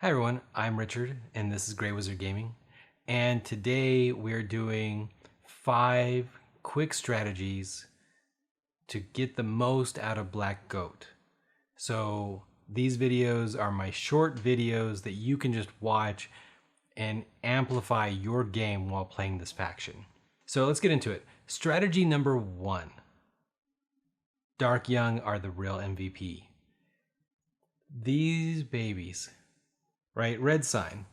Hi everyone, I'm Richard and this is Grey Wizard Gaming, and today we're doing 5 quick strategies to get the most out of Black Goat. So these videos are my short videos that you can just watch and amplify your game while playing this faction. So let's get into it. Strategy number 1. Dark Young are the real MVP. These babies, right? Red sign.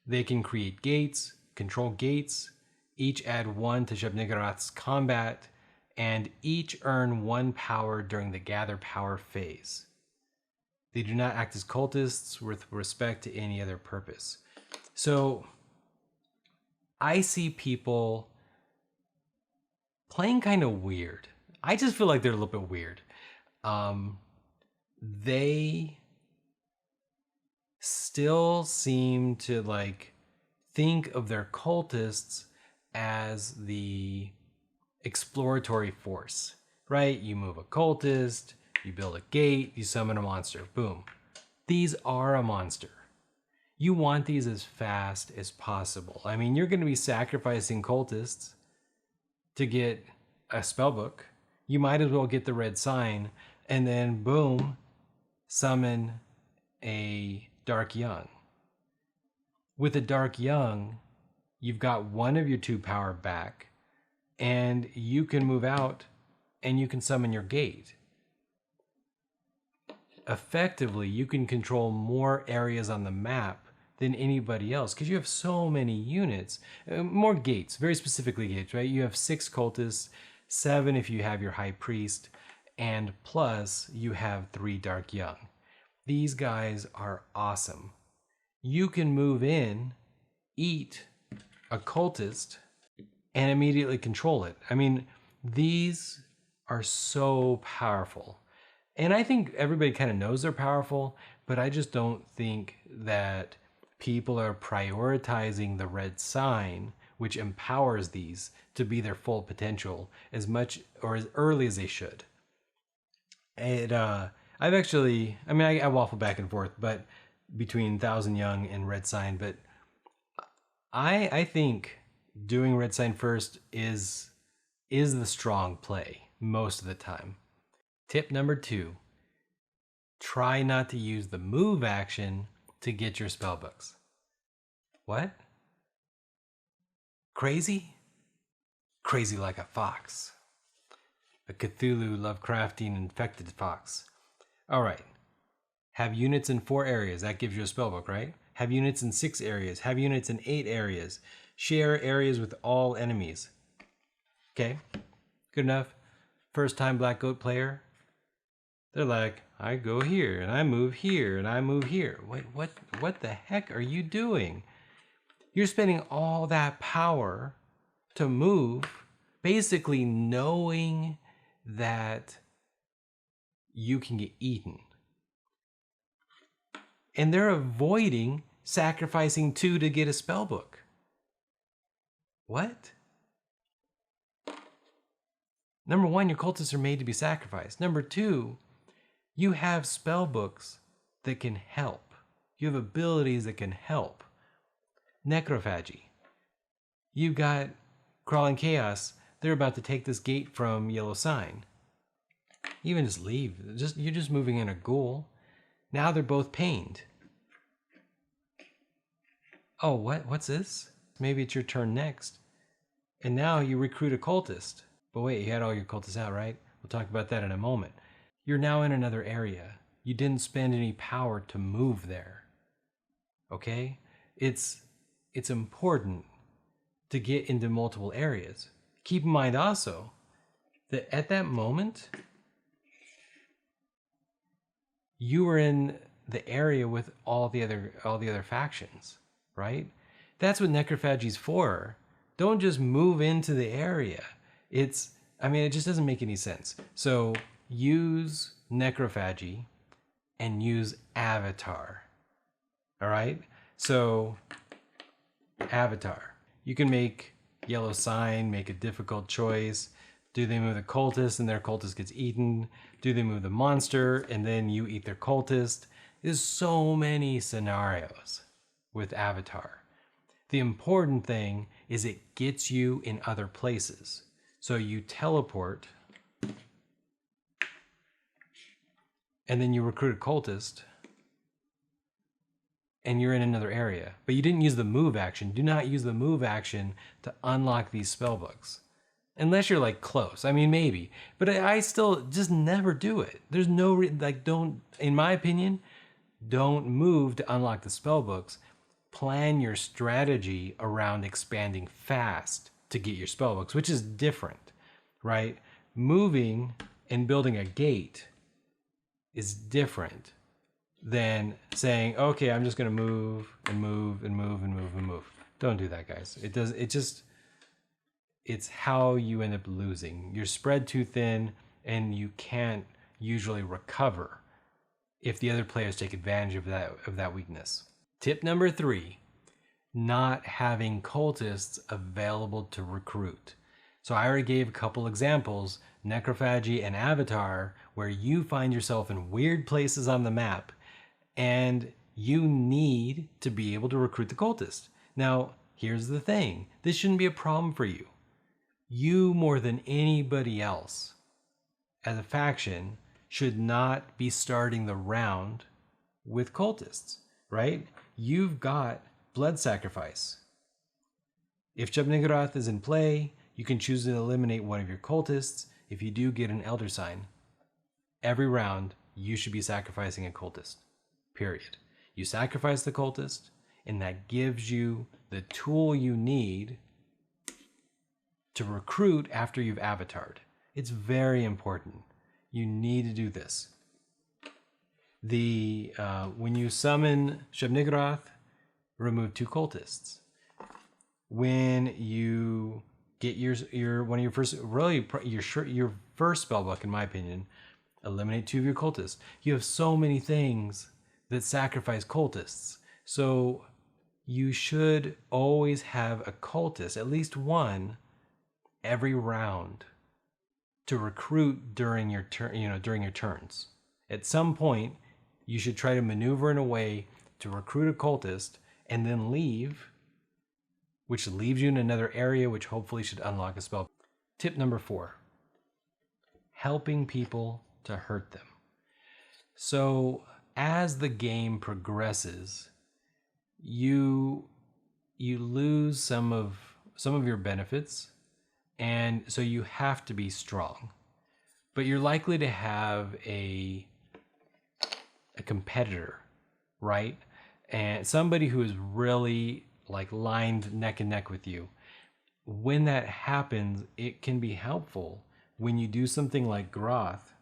They can create gates, control gates, each add 1 to Shub-Niggurath's combat, and each earn 1 power during the gather power phase. They do not act as cultists with respect to any other purpose. So I see people playing kind of weird. I just feel like they're a little bit weird. They still seem to think of their cultists as the exploratory force, right? You move a cultist, you build a gate, you summon a monster, boom. These are a monster. You want these as fast as possible. I mean, you're going to be sacrificing cultists to get a spellbook. You might as well get the red sign and then boom, summon a Dark Young. With a Dark Young, you've got 1 of your 2 power back, and you can move out and you can summon your gate. Effectively, you can control more areas on the map than anybody else because you have so many units. More gates, very specifically gates, right? You have 6 cultists, 7 if you have your high priest, and plus you have 3 Dark Young. These guys are awesome. You can move in, eat a cultist, and immediately control it. I mean, these are so powerful. And I think everybody kind of knows they're powerful, but I just don't think that people are prioritizing the red sign, which empowers these to be their full potential as much or as early as they should. I've actually, I waffle back and forth, but between Thousand Young and Red Sign, but I think doing Red Sign first is the strong play most of the time. Tip number 2, try not to use the move action to get your spellbooks. What? Crazy? Crazy like a fox. A Cthulhu Lovecraftian infected fox. All right, have units in 4 areas. That gives you a spellbook, right? Have units in 6 areas. Have units in 8 areas. Share areas with all enemies. Okay, good enough. First time Black Goat player, they're like, I go here, and I move here, and I move here. Wait, what the heck are you doing? You're spending all that power to move, basically knowing that you can get eaten. And they're avoiding sacrificing 2 to get a spellbook. What? Number 1, your cultists are made to be sacrificed. Number 2, you have spellbooks that can help. You have abilities that can help. Necrophagy. You've got Crawling Chaos. They're about to take this gate from Yellow Sign. Even just leave. You're just moving in a ghoul. Now they're both pained. Oh, what's this? Maybe it's your turn next. And now you recruit a cultist. But wait, you had all your cultists out, right? We'll talk about that in a moment. You're now in another area. You didn't spend any power to move there. Okay? It's important to get into multiple areas. Keep in mind also that at that moment, you were in the area with all the other factions, right? That's what necrophagy's for. Don't just move into the area. It just doesn't make any sense. So use necrophagy and use avatar. All right? So avatar. You can make Yellow Sign, make a difficult choice. Do they move the cultist and their cultist gets eaten? Do they move the monster and then you eat their cultist? There's so many scenarios with Avatar. The important thing is it gets you in other places. So you teleport, and then you recruit a cultist, and you're in another area. But you didn't use the move action. Do not use the move action to unlock these spellbooks. Unless you're like close. I mean, maybe. But I still just never do it. There's no, don't, in my opinion, don't move to unlock the spellbooks. Plan your strategy around expanding fast to get your spellbooks, which is different, right? Moving and building a gate is different than saying, okay, I'm just going to move and move and move and move and move. Don't do that, guys. It's how you end up losing. You're spread too thin and you can't usually recover if the other players take advantage of that weakness. Tip number 3, not having cultists available to recruit. So I already gave a couple examples, Necrophagy and Avatar, where you find yourself in weird places on the map and you need to be able to recruit the cultist. Now, here's the thing. This shouldn't be a problem for you. You, more than anybody else, as a faction, should not be starting the round with cultists, right? You've got blood sacrifice. If Shub-Niggurath is in play, you can choose to eliminate one of your cultists. If you do get an elder sign, every round you should be sacrificing a cultist, period. You sacrifice the cultist, and that gives you the tool you need to recruit after you've avatared. It's very important. You need to do this. When you summon Shub-Niggurath, remove 2 cultists. When you get your first spellbook, in my opinion, eliminate 2 of your cultists. You have so many things that sacrifice cultists, so you should always have a cultist, at least one, every round to recruit during your turns. At some point, you should try to maneuver in a way to recruit a cultist and then leave, which leaves you in another area, which hopefully should unlock a spell. Tip number 4, helping people to hurt them. So as the game progresses, you lose some of your benefits, and so you have to be strong. But you're likely to have a competitor, right? And somebody who is really like lined neck and neck with you. When that happens, it can be helpful when you do something like Groth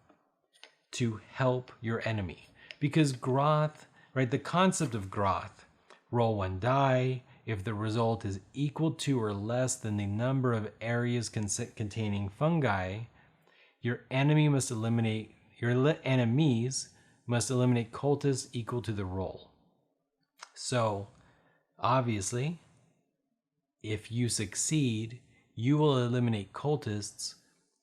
to help your enemy. Because Groth, right, the concept of Groth, roll 1 die. If the result is equal to or less than the number of areas containing fungi, your enemies must eliminate cultists equal to the roll. So, obviously, if you succeed, you will eliminate cultists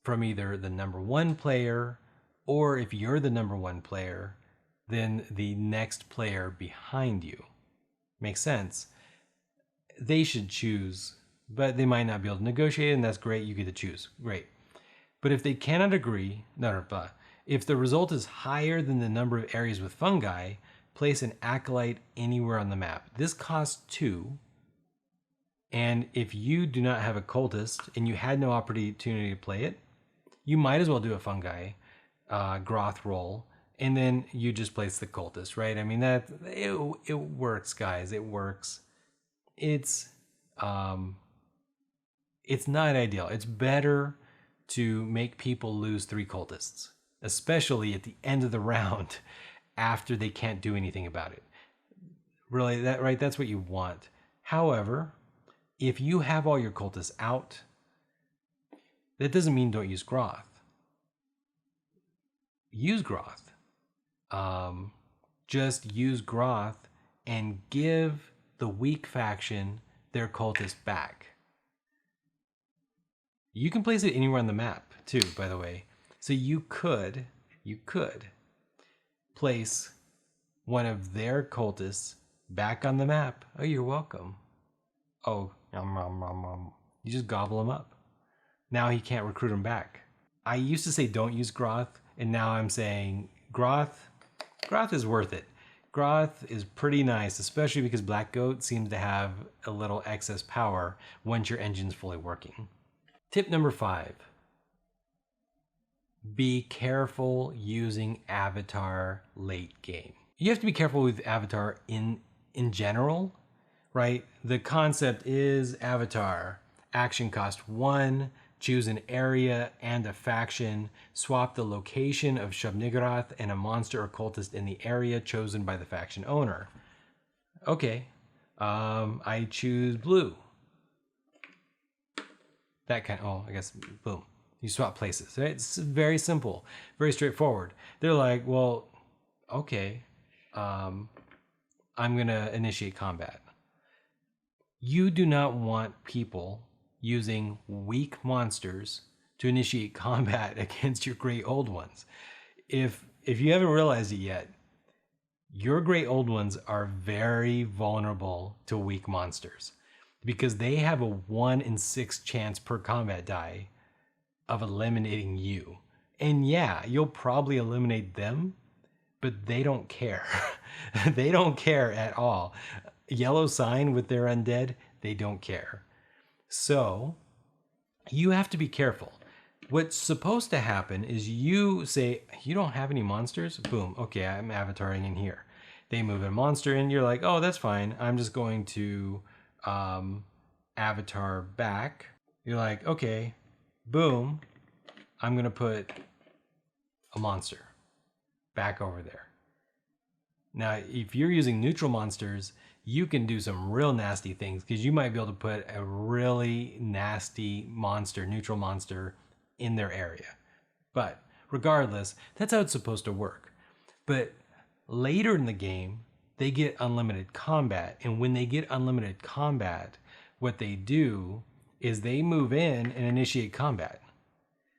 from either the number 1 player, or if you're the number 1 player, then the next player behind you. Makes sense? They should choose, but they might not be able to negotiate, and that's great. You get to choose. Great. But if they cannot agree, if the result is higher than the number of areas with fungi, place an acolyte anywhere on the map. This costs 2. And if you do not have a cultist and you had no opportunity to play it, you might as well do a fungi Groth roll, and then you just place the cultist, right? I mean, it works, guys. It works. It's not ideal. It's better to make people lose 3 cultists, especially at the end of the round after they can't do anything about it. Really, that's what you want. However, if you have all your cultists out, that doesn't mean don't use Groth. Use Groth. Just use Groth and give the weak faction their cultist back. You can place it anywhere on the map too, by the way. So you could place one of their cultists back on the map. Oh, you're welcome. Oh, you just gobble him up. Now he can't recruit him back. I used to say don't use Groth, and now I'm saying Groth is worth it. Groth is pretty nice, especially because Black Goat seems to have a little excess power once your engine's fully working. Tip number 5. Be careful using Avatar late game. You have to be careful with Avatar in general, right? The concept is Avatar. Action cost 1, choose an area and a faction, swap the location of Shub-Niggurath and a monster or cultist in the area chosen by the faction owner. Okay, I choose blue. That kind of, I guess, boom. You swap places, right? It's very simple, very straightforward. They're like, well, okay, I'm gonna initiate combat. You do not want people using weak monsters to initiate combat against your great old ones. If you haven't realized it yet, your great old ones are very vulnerable to weak monsters because they have a 1 in 6 chance per combat die of eliminating you. And yeah, you'll probably eliminate them, but they don't care. They don't care at all. Yellow sign with their undead, they don't care. So you have to be careful. What's supposed to happen is you say, you don't have any monsters? Boom, okay, I'm avataring in here. They move a monster in, you're like, oh, that's fine. I'm just going to avatar back. You're like, okay, boom, I'm gonna put a monster back over there. Now, if you're using neutral monsters, you can do some real nasty things because you might be able to put a really nasty monster, neutral monster, in their area. But regardless, that's how it's supposed to work. But later in the game, they get unlimited combat. And when they get unlimited combat, what they do is they move in and initiate combat.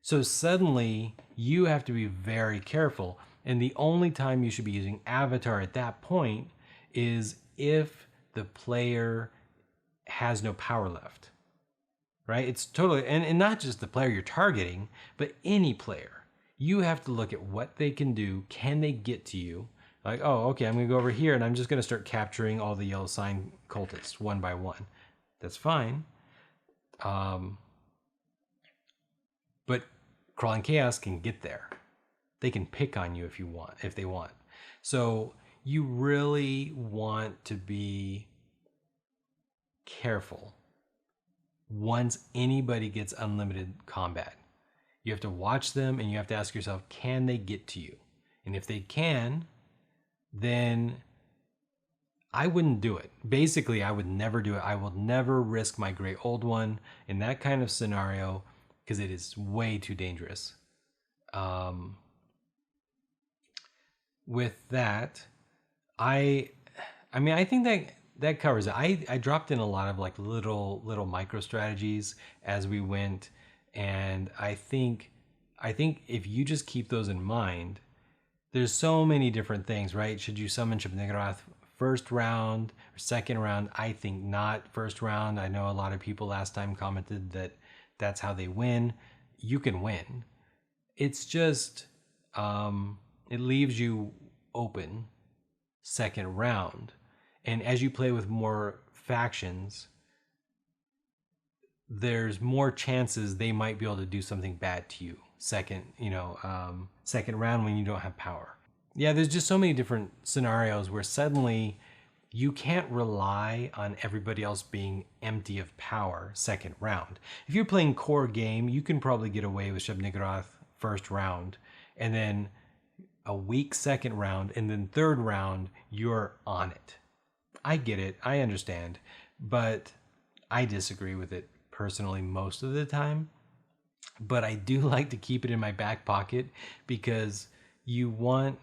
So suddenly you have to be very careful. And the only time you should be using Avatar at that point is if the player has no power left, right? It's totally, and not just the player you're targeting, but any player. You have to look at what they can do. Can they get to you? Like, oh, okay, I'm gonna go over here and I'm just gonna start capturing all the yellow sign cultists one by one. That's fine. But Crawling Chaos can get there. They can pick on you if they want. So you really want to be careful once anybody gets unlimited combat. You have to watch them and you have to ask yourself, can they get to you? And if they can, then I wouldn't do it. Basically, I would never do it. I will never risk my great old one in that kind of scenario because it is way too dangerous. With that, I think that covers it. I dropped in a lot of like little micro strategies as we went, and I think if you just keep those in mind, there's so many different things, right? Should you summon Shub-Niggurath first round or second round? I think not first round. I know a lot of people last time commented that that's how they win. You can win. It's just it leaves you open second round. And as you play with more factions, there's more chances they might be able to do something bad to you second round when you don't have power. Yeah, there's just so many different scenarios where suddenly you can't rely on everybody else being empty of power second round. If you're playing core game, you can probably get away with Shub-Niggurath first round, and then a weak second round, and then third round, you're on it. I get it, I understand, but I disagree with it personally most of the time. But I do like to keep it in my back pocket because you want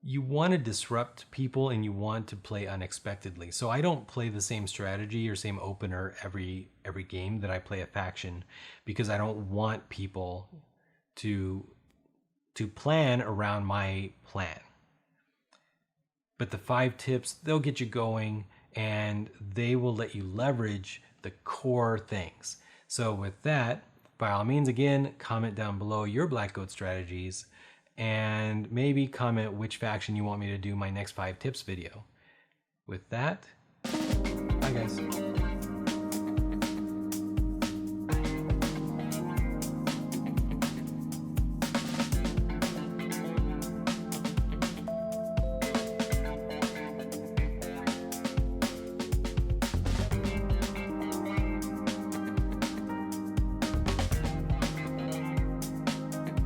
to disrupt people and you want to play unexpectedly. So I don't play the same strategy or same opener every game that I play a faction, because I don't want people to plan around my plan. But the 5 tips, they'll get you going and they will let you leverage the core things. So with that, by all means, again, comment down below your Black Goat strategies and maybe comment which faction you want me to do my next 5 tips video. With that, bye guys.